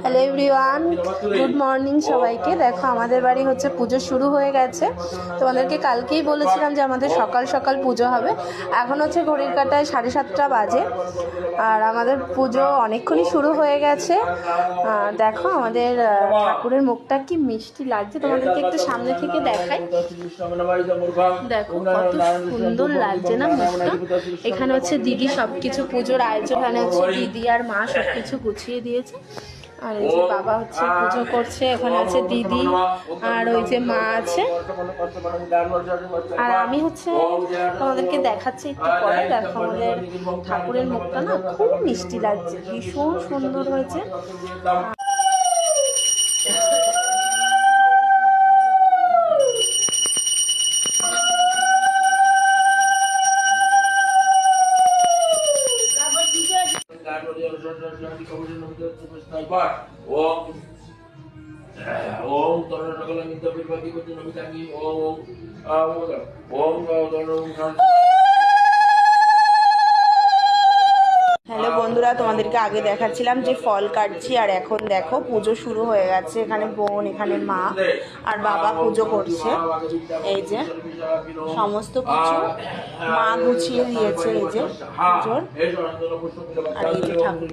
Hello everyone, good morning সবাইকে। দেখো আমাদের বাড়ি হচ্ছে পুজো শুরু হয়ে গেছে। তোমাদেরকে কালকেই বলেছিলাম যে আমাদের সকাল সকাল পুজো হবে। এখন হচ্ছে ঘড়ির কাঁটায় 7:30 বাজে, আর আমাদের পুজো অনেকক্ষণই শুরু হয়ে গেছে। দেখো আমাদের ঠাকুরের মুখটা কি মিষ্টি লাগছে, তোমাদেরকে একটু সামনে থেকে দেখাই। দেখো কত সুন্দর লাগছে না মুখটা। এখানে হচ্ছে দিদি সবকিছু পুজোর আয়োজন, এখানে হচ্ছে দিদি আর মা সবকিছু গুছিয়ে দিয়েছে। আর এই যে বাবা হচ্ছে পুজো করছে, ওখানে আছে দিদি আর ওই যে মা আছে। আর আমি হচ্ছে তোমাদেরকে দেখাচ্ছি একটু পরে। দেখো আমাদের ঠাকুরের মুখটা না খুব মিষ্টি লাগছে, ভীষণ সুন্দর হয়েছে। হ্যালো বন্ধুরা, তোমাদেরকে আগে দেখাচ্ছিলাম যে ফল কাটছি, আর এখন দেখো পুজো শুরু হয়ে গেছে। এখানে বোন, এখানে মা আর বাবা পুজো করছে। এই যে সমস্ত কিছু মা গুছিয়ে দিয়েছে, এই যে পুজোর। আর এই যে ঠাকুর।